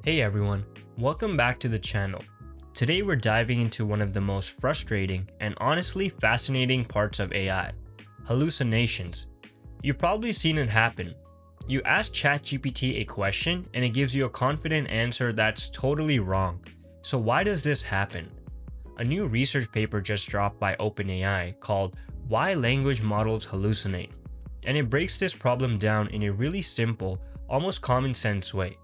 Hey everyone, welcome back to the channel. Today we're diving into one of the most frustrating and honestly fascinating parts of AI, hallucinations. You've probably seen it happen. You ask ChatGPT a question and it gives you a confident answer that's totally wrong. So why does this happen? A new research paper just dropped by OpenAI called Why Language Models Hallucinate, and it breaks this problem down in a really simple, almost common sense way.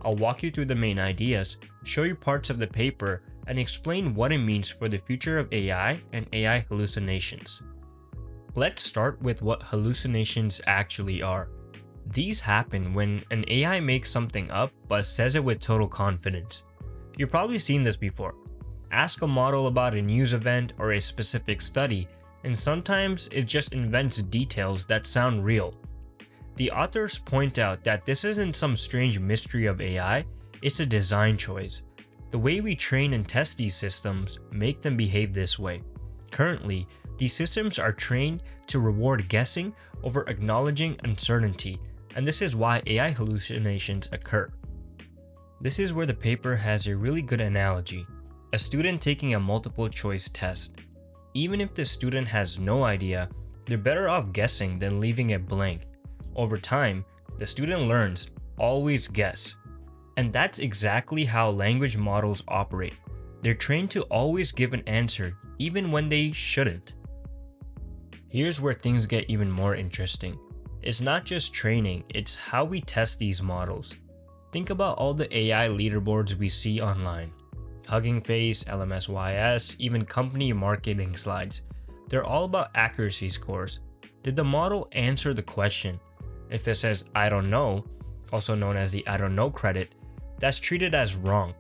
I'll walk you through the main ideas, show you parts of the paper, and explain what it means for the future of AI and AI hallucinations. Let's start with what hallucinations actually are. These happen when an AI makes something up but says it with total confidence. You've probably seen this before. Ask a model about a news event or a specific study, and sometimes it just invents details that sound real. The authors point out that this isn't some strange mystery of AI, it's a design choice. The way we train and test these systems make them behave this way. Currently, these systems are trained to reward guessing over acknowledging uncertainty, and this is why AI hallucinations occur. This is where the paper has a really good analogy. A student taking a multiple choice test. Even if the student has no idea, they're better off guessing than leaving it blank. Over time, the student learns, always guess. And that's exactly how language models operate. They're trained to always give an answer, even when they shouldn't. Here's where things get even more interesting. It's not just training, it's how we test these models. Think about all the AI leaderboards we see online. Hugging Face, LMSYS, even company marketing slides. They're all about accuracy scores. Did the model answer the question? If it says I don't know, also known as the I don't know credit, that's treated as wrong.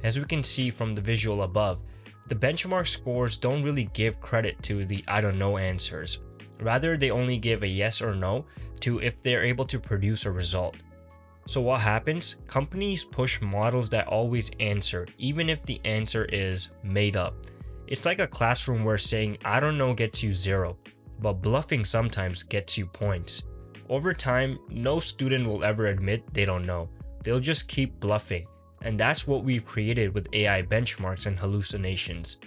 As we can see from the visual above, the benchmark scores don't really give credit to the I don't know answers. Rather, they only give a yes or no to if they're able to produce a result. So what happens? Companies push models that always answer, even if the answer is made up. It's like a classroom where saying I don't know gets you 0, but bluffing sometimes gets you points. Over time, no student will ever admit they don't know. They'll just keep bluffing, and that's what we've created with AI benchmarks and hallucinations.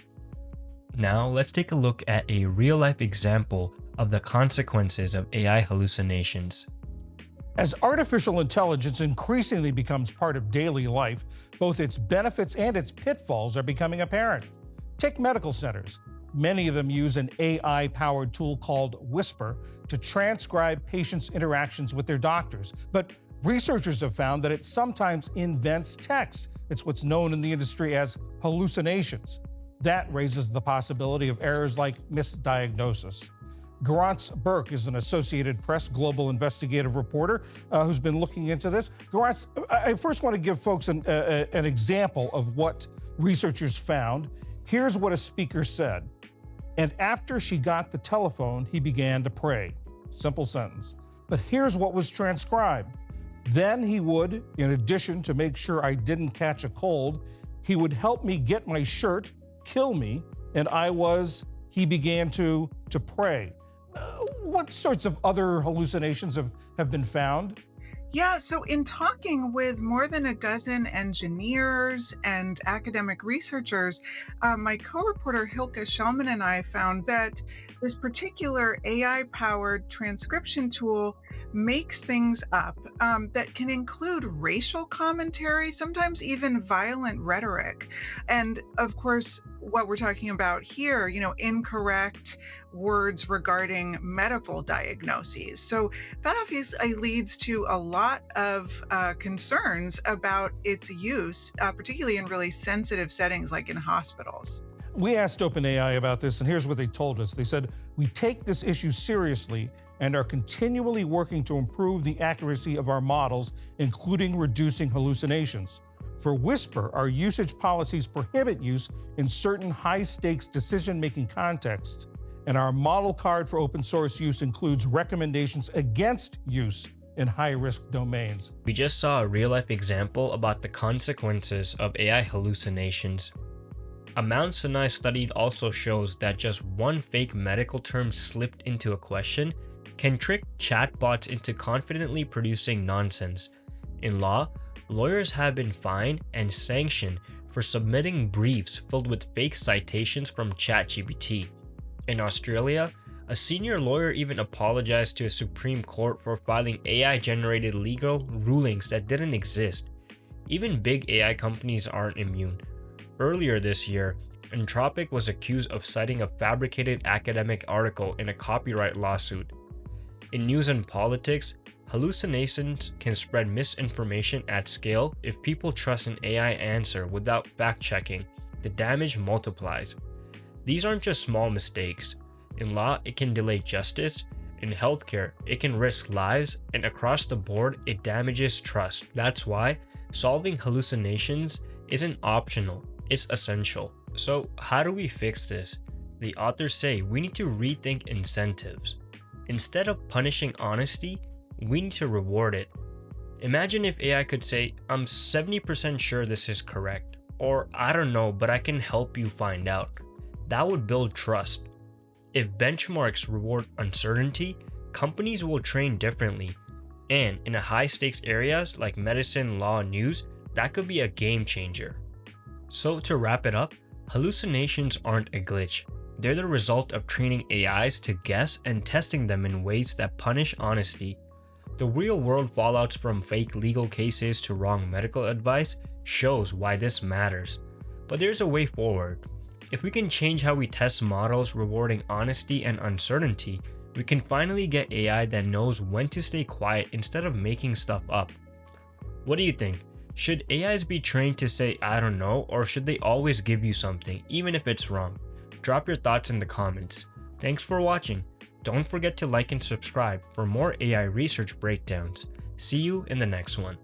Now, let's take a look at a real-life example of the consequences of AI hallucinations. As artificial intelligence increasingly becomes part of daily life, both its benefits and its pitfalls are becoming apparent. Take medical centers. Many of them use an AI-powered tool called Whisper to transcribe patients' interactions with their doctors. But researchers have found that it sometimes invents text. It's what's known in the industry as hallucinations. That raises the possibility of errors like misdiagnosis. Garance Burke is an Associated Press global investigative reporter who's been looking into this. Garance, I first want to give folks an example of what researchers found. Here's what a speaker said. And after she got the telephone, he began to pray. Simple sentence. But here's what was transcribed. Then he would, in addition to make sure I didn't catch a cold, he would help me get my shirt, kill me, and he began to pray. What sorts of other hallucinations have been found? Yeah, so in talking with more than a dozen engineers and academic researchers, my co-reporter Hilke Schellman and I found that this particular AI-powered transcription tool makes things up that can include racial commentary, sometimes even violent rhetoric. And of course, what we're talking about here, incorrect words regarding medical diagnoses. So that obviously leads to a lot of concerns about its use, particularly in really sensitive settings like in hospitals. We asked OpenAI about this, and here's what they told us. They said, we take this issue seriously and are continually working to improve the accuracy of our models, including reducing hallucinations. For Whisper, our usage policies prohibit use in certain high-stakes decision-making contexts, and our model card for open source use includes recommendations against use in high-risk domains. We just saw a real-life example about the consequences of AI hallucinations. A Mount Sinai study also shows that just one fake medical term slipped into a question can trick chatbots into confidently producing nonsense. In law, lawyers have been fined and sanctioned for submitting briefs filled with fake citations from ChatGPT. In Australia, a senior lawyer even apologized to a Supreme Court for filing AI-generated legal rulings that didn't exist. Even big AI companies aren't immune. Earlier this year, Anthropic was accused of citing a fabricated academic article in a copyright lawsuit. In news and politics, hallucinations can spread misinformation at scale if people trust an AI answer without fact-checking. The damage multiplies. These aren't just small mistakes. In law, it can delay justice. In healthcare, it can risk lives, and across the board, it damages trust. That's why solving hallucinations isn't optional, it's essential. So how do we fix this? The authors say we need to rethink incentives. Instead of punishing honesty, we need to reward it. Imagine if AI could say, I'm 70% sure this is correct, or I don't know, but I can help you find out. That would build trust. If benchmarks reward uncertainty, companies will train differently. And in high-stakes areas like medicine, law, and news, that could be a game changer. So to wrap it up, hallucinations aren't a glitch. They're the result of training AIs to guess and testing them in ways that punish honesty. The real-world fallouts from fake legal cases to wrong medical advice shows why this matters. But there's a way forward. If we can change how we test models rewarding honesty and uncertainty, we can finally get AI that knows when to stay quiet instead of making stuff up. What do you think? Should AIs be trained to say I don't know, or should they always give you something, even if it's wrong? Drop your thoughts in the comments. Thanks for watching. Don't forget to like and subscribe for more AI research breakdowns. See you in the next one.